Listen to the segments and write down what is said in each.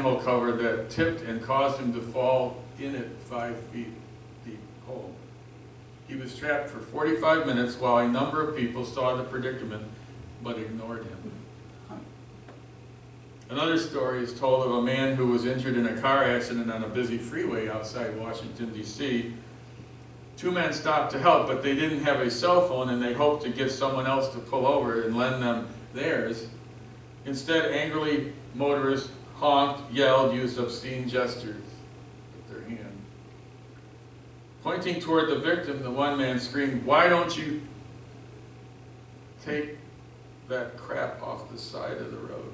manhole cover that tipped and caused him to fall in it 5 feet deep hole. He was trapped for 45 minutes while a number of people saw the predicament but ignored him. Another story is told of a man who was injured in a car accident on a busy freeway outside Washington, D.C. Two men stopped to help, but they didn't have a cell phone and they hoped to get someone else to pull over and lend them theirs. Instead, angrily, motorists honked, yelled, used obscene gestures with their hand. Pointing toward the victim, the one man screamed, "Why don't you take that crap off the side of the road?"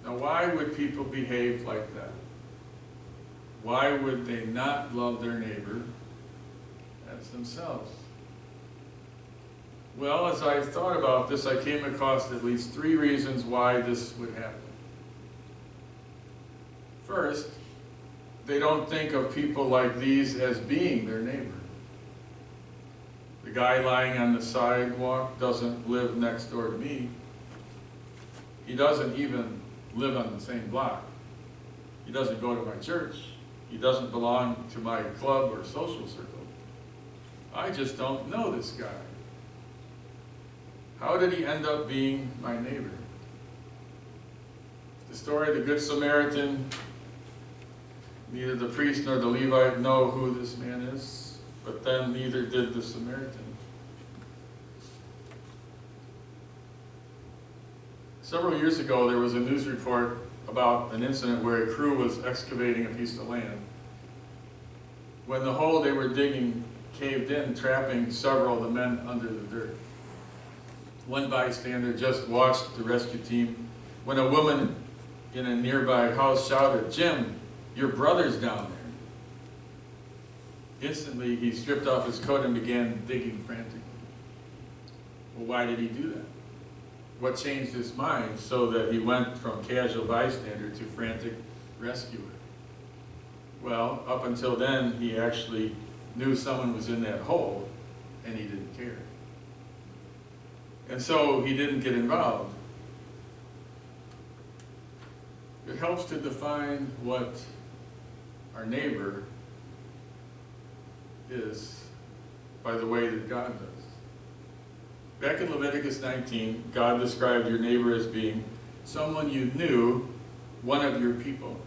Now, why would people behave like that? Why would they not love their neighbor as themselves? Well, as I thought about this, I came across at least 3 reasons why this would happen. First, they don't think of people like these as being their neighbor. The guy lying on the sidewalk doesn't live next door to me. He doesn't even live on the same block. He doesn't go to my church. He doesn't belong to my club or social circle. I just don't know this guy. How did he end up being my neighbor? The story of the Good Samaritan, neither the priest nor the Levite know who this man is, but then neither did the Samaritan. Several years ago, there was a news report about an incident where a crew was excavating a piece of land. When the hole they were digging caved in, trapping several of the men under the dirt. One bystander just watched the rescue team when a woman in a nearby house shouted, "Jim, your brother's down there." Instantly, he stripped off his coat and began digging frantically. Well, why did he do that? What changed his mind so that he went from casual bystander to frantic rescuer? Well, up until then, he actually knew someone was in that hole, and he didn't care. And so he didn't get involved. It helps to define what our neighbor is by the way that God does. Back in Leviticus 19, God described your neighbor as being someone you knew, one of your people,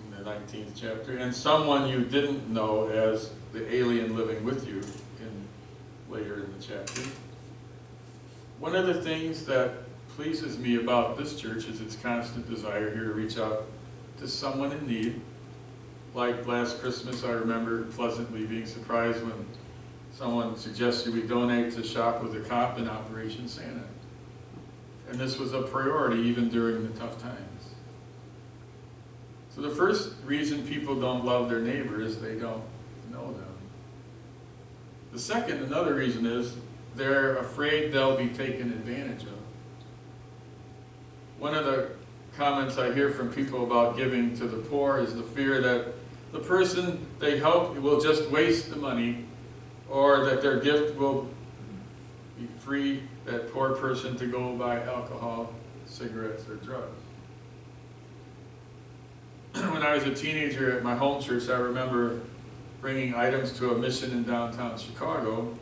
in the 19th chapter, and someone you didn't know as the alien living with you later in the chapter. One of the things that pleases me about this church is its constant desire here to reach out to someone in need. Like last Christmas, I remember pleasantly being surprised when someone suggested we donate to Shop with a Cop in Operation Santa. And this was a priority even during the tough times. So the first reason people don't love their neighbor is they don't know them. The second, another reason is they're afraid they'll be taken advantage of. One of the comments I hear from people about giving to the poor is the fear that the person they help will just waste the money, or that their gift will be free that poor person to go buy alcohol, cigarettes, or drugs. When I was a teenager at my home church, I remember bringing items to a mission in downtown Chicago,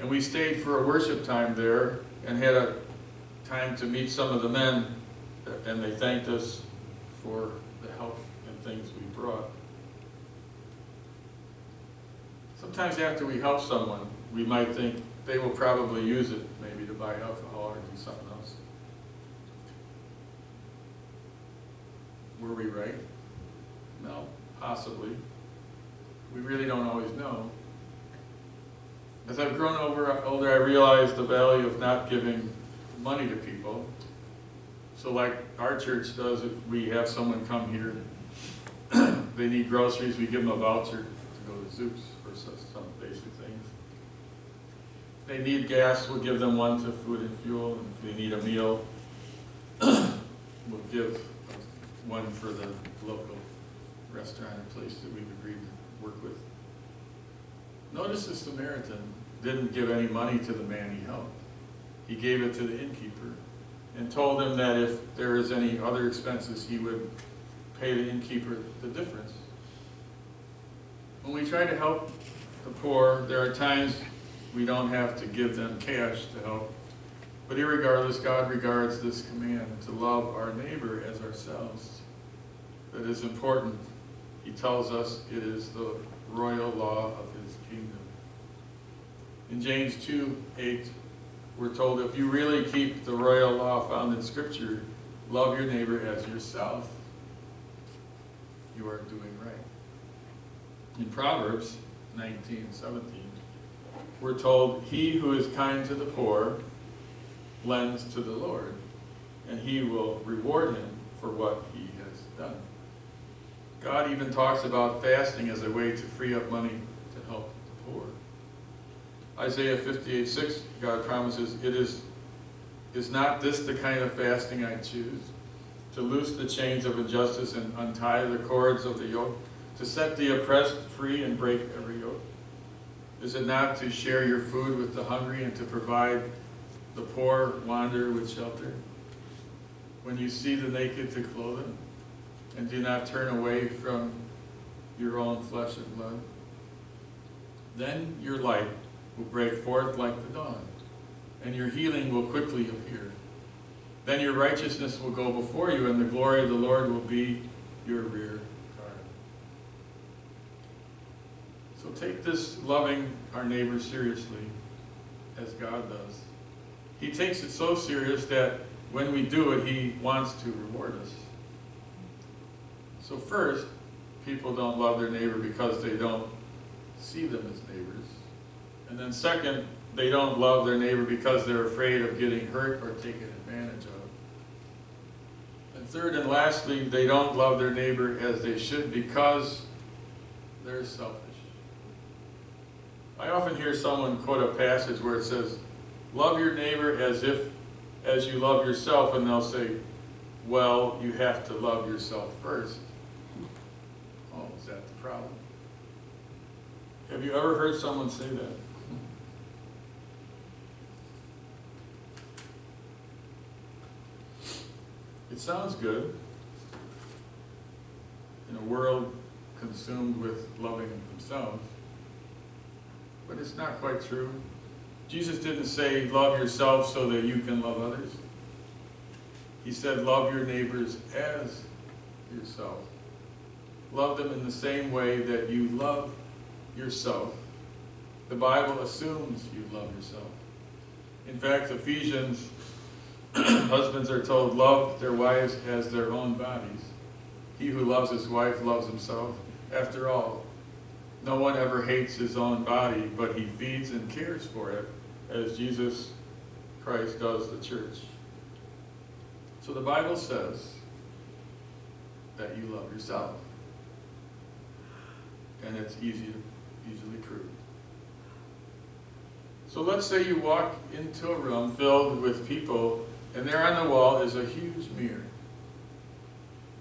and we stayed for a worship time there and had a time to meet some of the men, and they thanked us for the help and things we brought. Sometimes after we help someone, we might think they will probably use it, maybe to buy alcohol or do something else. Were we right? No, possibly. We really don't always know. As I've grown older, I realized the value of not giving money to people. So like our church does, if we have someone come here, they need groceries, we give them a voucher to go to Zoop's for some basic things. If they need gas, we'll give them one to Food and Fuel. And if they need a meal, we'll give one for the local restaurant or place that we've agreed to work with. Notice the Samaritan didn't give any money to the man he helped. he gave it to the innkeeper and told him that if there is any other expenses, he would pay the innkeeper the difference. When we try to help the poor, there are times we don't have to give them cash to help. But irregardless, God regards this command to love our neighbor as ourselves. That is important. He tells us it is the royal law of his kingdom. In James 2:8, we're told if you really keep the royal law found in Scripture, love your neighbor as yourself, you are doing right. In Proverbs 19:17, we're told, he who is kind to the poor lends to the Lord, and he will reward him for what he has done. God even talks about fasting as a way to free up money to help the poor. Isaiah 58:6, God promises, is not this the kind of fasting I choose? To loose the chains of injustice and untie the cords of the yoke, to set the oppressed free and break every yoke? Is it not to share your food with the hungry and to provide the poor wanderer with shelter? When you see the naked, to clothe them, and do not turn away from your own flesh and blood? Then your light will break forth like the dawn, and your healing will quickly appear. Then your righteousness will go before you, and the glory of the Lord will be your rear guard. So take this loving our neighbor seriously, as God does. He takes it so serious that when we do it, he wants to reward us. So first, people don't love their neighbor because they don't see them as neighbors. And then second, they don't love their neighbor because they're afraid of getting hurt or taken advantage of. And third and lastly, they don't love their neighbor as they should because they're selfish. I often hear someone quote a passage where it says, love your neighbor as you love yourself, and they'll say, well, you have to love yourself first. Oh, is that the problem? Have you ever heard someone say that? It sounds good in a world consumed with loving themselves, but it's not quite true. Jesus didn't say love yourself so that you can love others. He said love your neighbors as yourself. Love them in the same way that you love yourself. The Bible assumes you love yourself. In fact, Ephesians, husbands are told love their wives as their own bodies. He who loves his wife loves himself. After all, no one ever hates his own body, but he feeds and cares for it, as Jesus Christ does the church. So the Bible says that you love yourself. And it's easily proved. So let's say you walk into a room filled with people, and there on the wall is a huge mirror.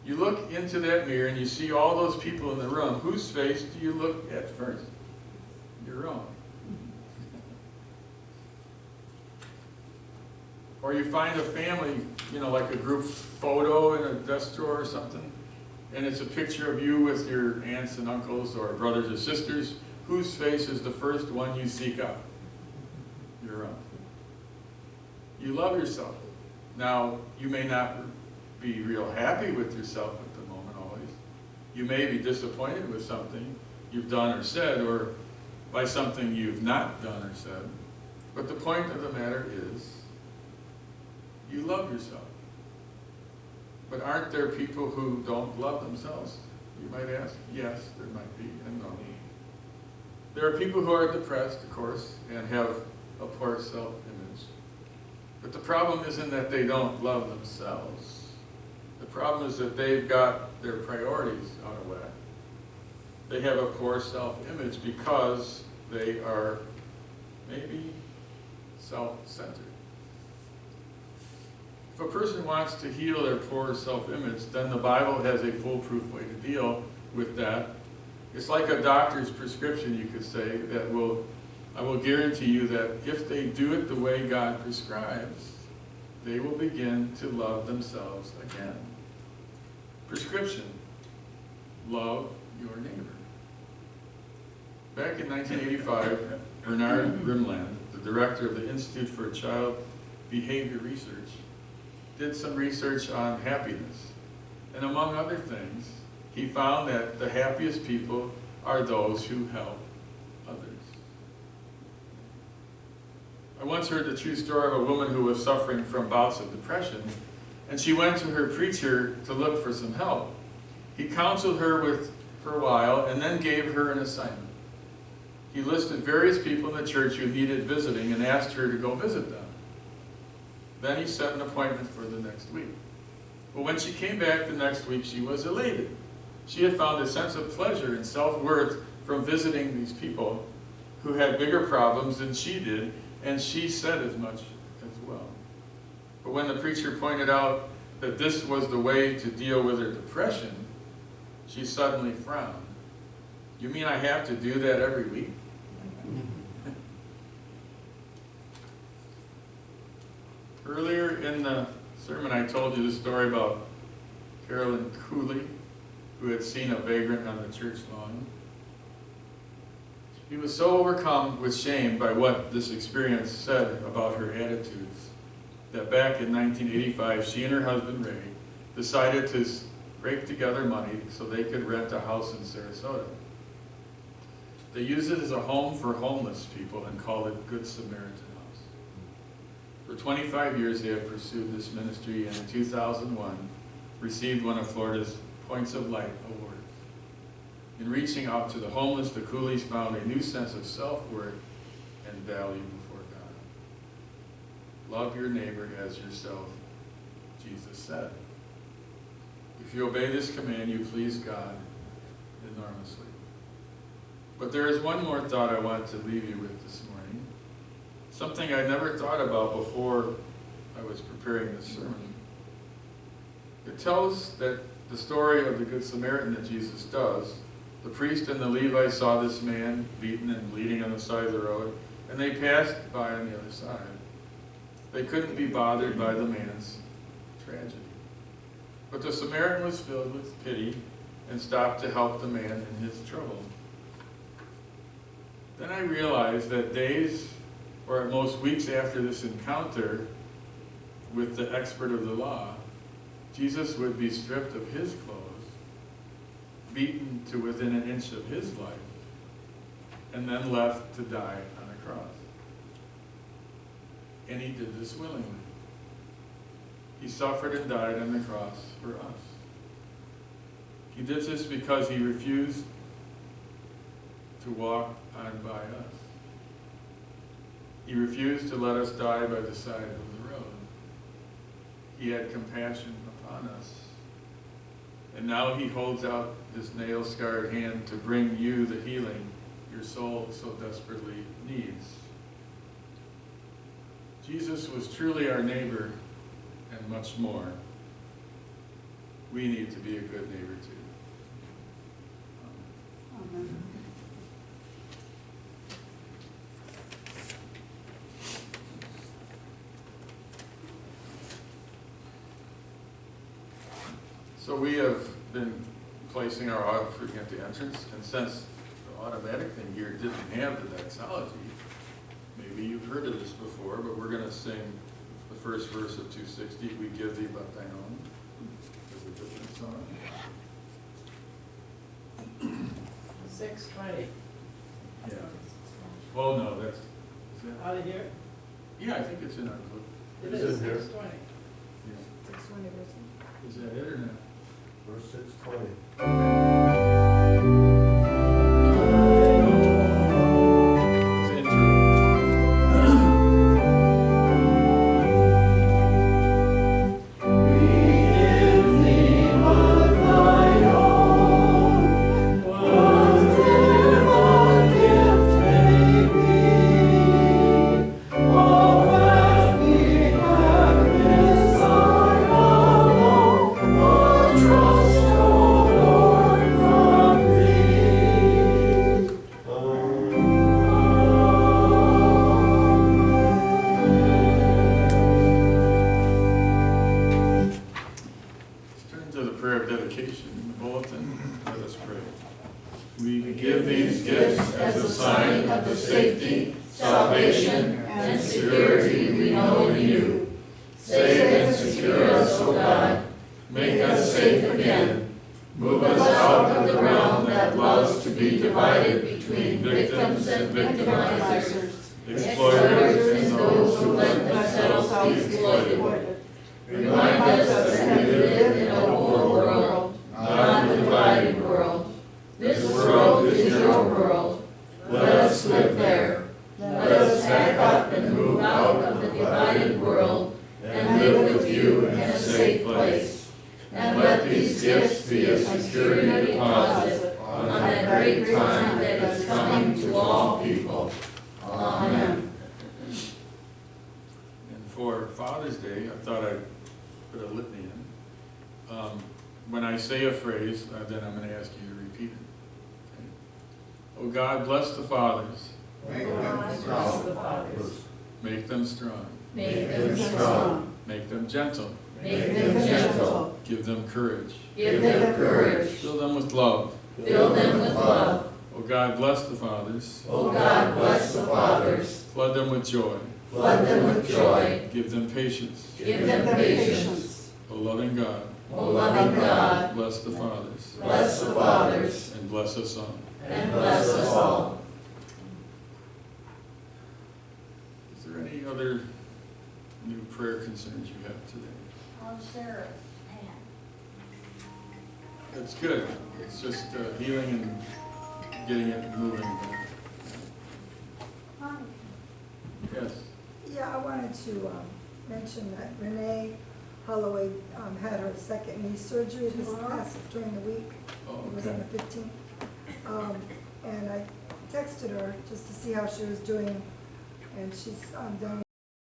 You look into that mirror and you see all those people in the room. Whose face do you look at first? Your own. Or you find a family, like a group photo in a desk drawer or something, and it's a picture of you with your aunts and uncles or brothers or sisters. Whose face is the first one you seek out? Your own. You love yourself. Now, you may not be real happy with yourself at the moment always. You may be disappointed with something you've done or said, or by something you've not done or said. But the point of the matter is, you love yourself. But aren't there people who don't love themselves? You might ask. Yes, there might be, and no. There are people who are depressed, of course, and have a poor self-image. But the problem isn't that they don't love themselves. The problem is that they've got their priorities out of whack. They have a poor self-image because they are maybe self-centered. If a person wants to heal their poor self-image, then the Bible has a foolproof way to deal with that. It's like a doctor's prescription, you could say, that will I will guarantee you that if they do it the way God prescribes, they will begin to love themselves again. Prescription: love your neighbor. Back in 1985, Bernard Grimland, the director of the Institute for Child Behavior Research, did some research on happiness. And among other things, he found that the happiest people are those who help others. I once heard the true story of a woman who was suffering from bouts of depression, and she went to her preacher to look for some help. He counseled her for a while and then gave her an assignment. He listed various people in the church who needed visiting and asked her to go visit them. Then he set an appointment for the next week. But when she came back the next week, she was elated. She had found a sense of pleasure and self-worth from visiting these people who had bigger problems than she did, and she said as much as well. But when the preacher pointed out that this was the way to deal with her depression, she suddenly frowned. "You mean I have to do that every week?" Earlier in the sermon, I told you the story about Carolyn Cooley, who had seen a vagrant on the church lawn. He was so overcome with shame by what this experience said about her attitudes that back in 1985, she and her husband Ray decided to scrape together money so they could rent a house in Sarasota. They used it as a home for homeless people and called it Good Samaritan House. For 25 years, they have pursued this ministry, and in 2001, received one of Florida's Points of Light awards. In reaching out to the homeless, the Cooleys found a new sense of self-worth and value before God. Love your neighbor as yourself, Jesus said. If you obey this command, you please God enormously. But there is one more thought I want to leave you with this morning. Something I never thought about before I was preparing this sermon. It tells that the story of the Good Samaritan that Jesus does, the priest and the Levite saw this man beaten and bleeding on the side of the road, and they passed by on the other side. They couldn't be bothered by the man's tragedy. But the Samaritan was filled with pity and stopped to help the man in his trouble. Then I realized that days, or at most weeks after this encounter with the expert of the law, Jesus would be stripped of his clothes, beaten to within an inch of his life, and then left to die on a cross. And he did this willingly. He suffered and died on the cross for us. He did this because he refused to walk on by us. He refused to let us die by the side of the road. He had compassion upon us. And now he holds out his nail-scarred hand to bring you the healing your soul so desperately needs. Jesus was truly our neighbor and much more. We need to be a good neighbor too. Amen. So we have been placing our offering at the entrance, and since the automatic thing here didn't have the doxology, maybe you've heard of this before, but we're going to sing the first verse of 260, "We give thee but thine own." It's a different song. 620. Yeah. Oh no, that's, is that? Out of here? Yeah, I think it's in our book. It Is is it here? 620. Yeah. 620 verse. Is that it or not? Verse 620. It's intro. Trust, O Lord, from thee. dedication in the bulletin. Let us pray. We give these gifts as a sign of the safety, salvation, and security we know in you. Save and secure us, O God. Make us safe again. Move us out of the realm that loves to be divided between victims and victimizers, exploiters and those who let themselves be exploited. Remind us that we live in a whole world, not a divided world. This world is your world. Let us live there. Let us back up and move out of the divided world and live with you in a safe place. And let these gifts be a security deposit on that great time that is coming to all people. Amen. And for Father's Day, I thought I'd put a litany in. When I say a phrase, then I'm going to ask you to repeat it. Okay? Oh God, bless the fathers. Make them strong. Make them strong. Make them strong. Make them gentle. Make them gentle. Give them courage. Give them courage. Fill them with love. Fill them with love. Oh God, bless the fathers. Oh God, bless the fathers. Flood them with joy. Flood them with joy. Give them patience. Give them patience. O loving God, O loving God, bless the fathers. bless the fathers. And bless us all. And bless us all. Is there any other new prayer concerns you have today? Sarah's hand. That's good. It's just healing and getting it moving. Yes. Yeah, I wanted to mention that Renee Holloway had her second knee surgery this past during the week. Oh, It was on the 15th. And I texted her just to see how she was doing, and she's done